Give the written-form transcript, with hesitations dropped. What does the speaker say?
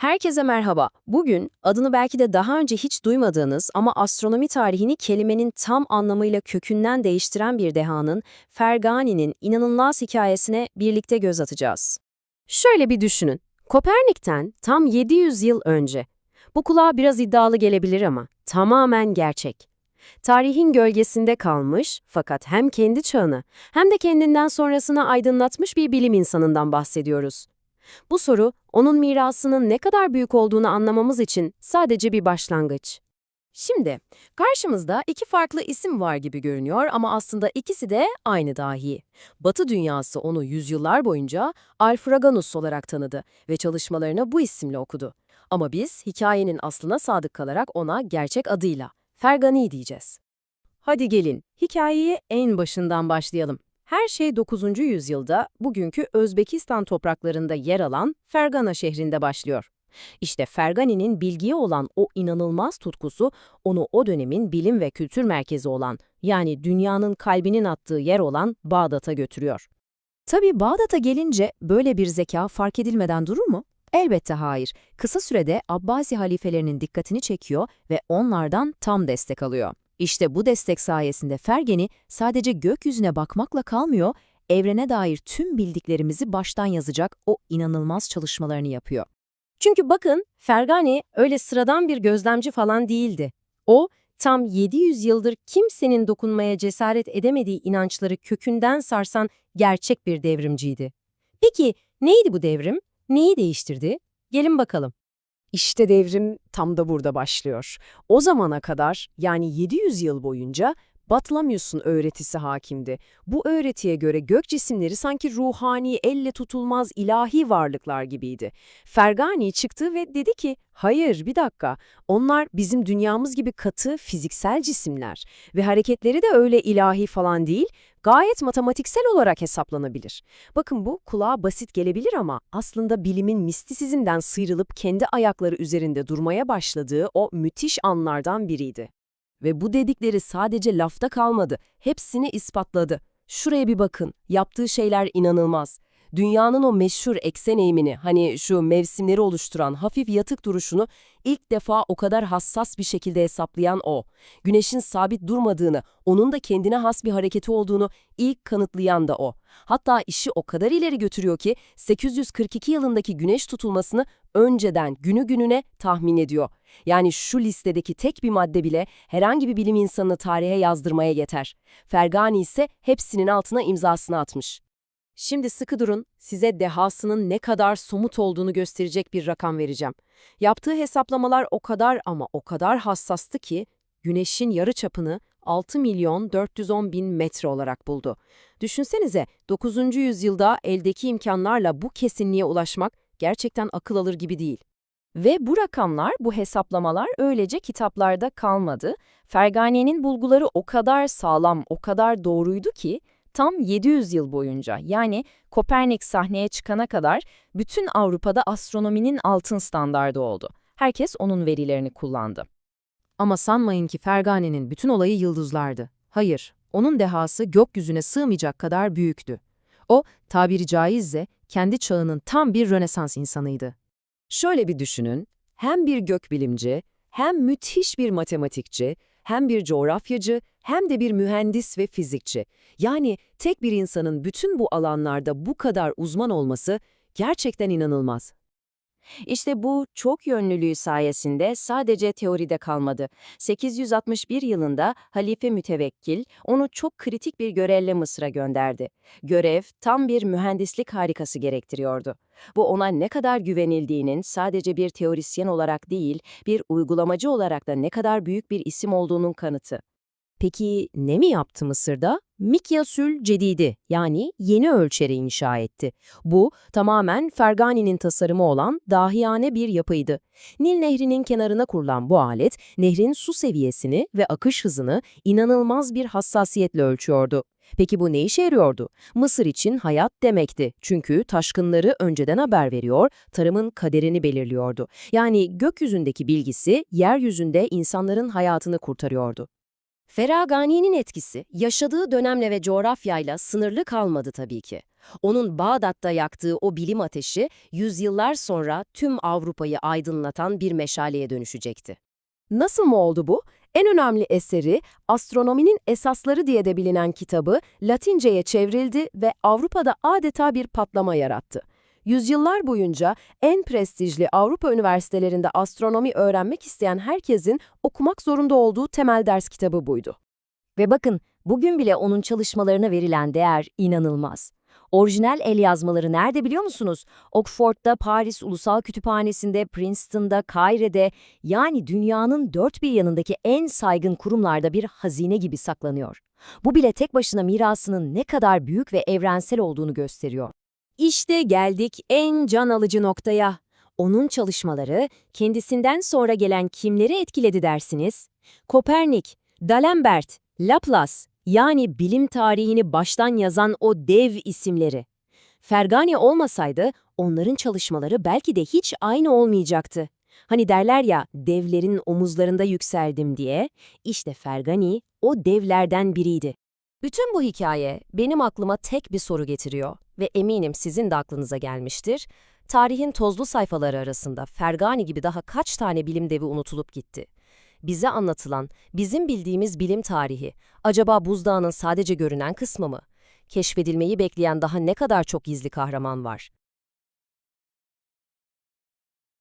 Herkese merhaba. Bugün adını belki de daha önce hiç duymadığınız ama astronomi tarihini kelimenin tam anlamıyla kökünden değiştiren bir dehanın, Fergani'nin inanılmaz hikayesine birlikte göz atacağız. Şöyle bir düşünün. Kopernik'ten tam 700 yıl önce. Bu kulağa biraz iddialı gelebilir ama tamamen gerçek. Tarihin gölgesinde kalmış fakat hem kendi çağını hem de kendinden sonrasını aydınlatmış bir bilim insanından bahsediyoruz. Bu soru, onun mirasının ne kadar büyük olduğunu anlamamız için sadece bir başlangıç. Şimdi, karşımızda iki farklı isim var gibi görünüyor ama aslında ikisi de aynı dahi. Batı dünyası onu yüzyıllar boyunca Alfraganus olarak tanıdı ve çalışmalarını bu isimle okudu. Ama biz hikayenin aslına sadık kalarak ona gerçek adıyla Fergani diyeceğiz. Hadi gelin, hikayeyi en başından başlayalım. Her şey 9. yüzyılda bugünkü Özbekistan topraklarında yer alan Fergana şehrinde başlıyor. İşte Fergani'nin bilgiye olan o inanılmaz tutkusu onu o dönemin bilim ve kültür merkezi olan, yani dünyanın kalbinin attığı yer olan Bağdat'a götürüyor. Tabii Bağdat'a gelince böyle bir zeka fark edilmeden durur mu? Elbette hayır. Kısa sürede Abbasi halifelerinin dikkatini çekiyor ve onlardan tam destek alıyor. İşte bu destek sayesinde Fergani sadece gökyüzüne bakmakla kalmıyor, evrene dair tüm bildiklerimizi baştan yazacak o inanılmaz çalışmalarını yapıyor. Çünkü bakın, Fergani öyle sıradan bir gözlemci falan değildi. O, tam 700 yıldır kimsenin dokunmaya cesaret edemediği inançları kökünden sarsan gerçek bir devrimciydi. Peki, neydi bu devrim? Neyi değiştirdi? Gelin bakalım. İşte devrim tam da burada başlıyor. O zamana kadar, yani 700 yıl boyunca Batlamyus'un öğretisi hakimdi. Bu öğretiye göre gök cisimleri sanki ruhani, elle tutulmaz ilahi varlıklar gibiydi. Fergani çıktı ve dedi ki, hayır bir dakika, onlar bizim dünyamız gibi katı fiziksel cisimler ve hareketleri de öyle ilahi falan değil, gayet matematiksel olarak hesaplanabilir. Bakın bu kulağa basit gelebilir ama aslında bilimin mistisizmden sıyrılıp kendi ayakları üzerinde durmaya başladığı o müthiş anlardan biriydi. Ve bu dedikleri sadece lafta kalmadı, hepsini ispatladı. Şuraya bir bakın, yaptığı şeyler inanılmaz. Dünyanın o meşhur eksen eğimini, hani şu mevsimleri oluşturan hafif yatık duruşunu ilk defa o kadar hassas bir şekilde hesaplayan o. Güneşin sabit durmadığını, onun da kendine has bir hareketi olduğunu ilk kanıtlayan da o. Hatta işi o kadar ileri götürüyor ki 842 yılındaki güneş tutulmasını önceden günü gününe tahmin ediyor. Yani şu listedeki tek bir madde bile herhangi bir bilim insanını tarihe yazdırmaya yeter. Fergani ise hepsinin altına imzasını atmış. Şimdi sıkı durun, size dehasının ne kadar somut olduğunu gösterecek bir rakam vereceğim. Yaptığı hesaplamalar o kadar ama o kadar hassastı ki, Güneş'in yarıçapını 6.410.000 metre olarak buldu. Düşünsenize, 9. yüzyılda eldeki imkanlarla bu kesinliğe ulaşmak gerçekten akıl alır gibi değil. Ve bu rakamlar, bu hesaplamalar öylece kitaplarda kalmadı. Fergani'nin bulguları o kadar sağlam, o kadar doğruydu ki, tam 700 yıl boyunca, yani Kopernik sahneye çıkana kadar bütün Avrupa'da astronominin altın standardı oldu. Herkes onun verilerini kullandı. Ama sanmayın ki Fergani'nin bütün olayı yıldızlardı. Hayır, onun dehası gökyüzüne sığmayacak kadar büyüktü. O, tabiri caizse, kendi çağının tam bir Rönesans insanıydı. Şöyle bir düşünün, hem bir gökbilimci, hem müthiş bir matematikçi, hem bir coğrafyacı, hem de bir mühendis ve fizikçi. Yani tek bir insanın bütün bu alanlarda bu kadar uzman olması gerçekten inanılmaz. İşte bu çok yönlülüğü sayesinde sadece teoride kalmadı. 861 yılında Halife Mütevekkil onu çok kritik bir görevle Mısır'a gönderdi. Görev tam bir mühendislik harikası gerektiriyordu. Bu ona ne kadar güvenildiğinin sadece bir teorisyen olarak değil, bir uygulamacı olarak da ne kadar büyük bir isim olduğunun kanıtı. Peki ne mi yaptı Mısır'da? Mikyasül Cedid'i, yani yeni ölçeri inşa etti. Bu tamamen Fergani'nin tasarımı olan dahiyane bir yapıydı. Nil Nehri'nin kenarına kurulan bu alet, nehrin su seviyesini ve akış hızını inanılmaz bir hassasiyetle ölçüyordu. Peki bu ne işe yarıyordu? Mısır için hayat demekti. Çünkü taşkınları önceden haber veriyor, tarımın kaderini belirliyordu. Yani gökyüzündeki bilgisi yeryüzünde insanların hayatını kurtarıyordu. Fergani'nin etkisi yaşadığı dönemle ve coğrafyayla sınırlı kalmadı tabii ki. Onun Bağdat'ta yaktığı o bilim ateşi, yüzyıllar sonra tüm Avrupa'yı aydınlatan bir meşaleye dönüşecekti. Nasıl mı oldu bu? En önemli eseri, Astronominin Esasları diye de bilinen kitabı Latince'ye çevrildi ve Avrupa'da adeta bir patlama yarattı. Yüzyıllar boyunca en prestijli Avrupa üniversitelerinde astronomi öğrenmek isteyen herkesin okumak zorunda olduğu temel ders kitabı buydu. Ve bakın, bugün bile onun çalışmalarına verilen değer inanılmaz. Orijinal el yazmaları nerede biliyor musunuz? Oxford'da, Paris Ulusal Kütüphanesi'nde, Princeton'da, Caire'de, yani dünyanın dört bir yanındaki en saygın kurumlarda bir hazine gibi saklanıyor. Bu bile tek başına mirasının ne kadar büyük ve evrensel olduğunu gösteriyor. İşte geldik en can alıcı noktaya. Onun çalışmaları kendisinden sonra gelen kimleri etkiledi dersiniz? Kopernik, D'Alembert, Laplace, yani bilim tarihini baştan yazan o dev isimleri. Fergani olmasaydı onların çalışmaları belki de hiç aynı olmayacaktı. Hani derler ya, devlerin omuzlarında yükseldim diye, işte Fergani o devlerden biriydi. Bütün bu hikaye benim aklıma tek bir soru getiriyor ve eminim sizin de aklınıza gelmiştir. Tarihin tozlu sayfaları arasında Fergani gibi daha kaç tane bilim devi unutulup gitti? Bize anlatılan, bizim bildiğimiz bilim tarihi, acaba buzdağının sadece görünen kısmı mı? Keşfedilmeyi bekleyen daha ne kadar çok gizli kahraman var?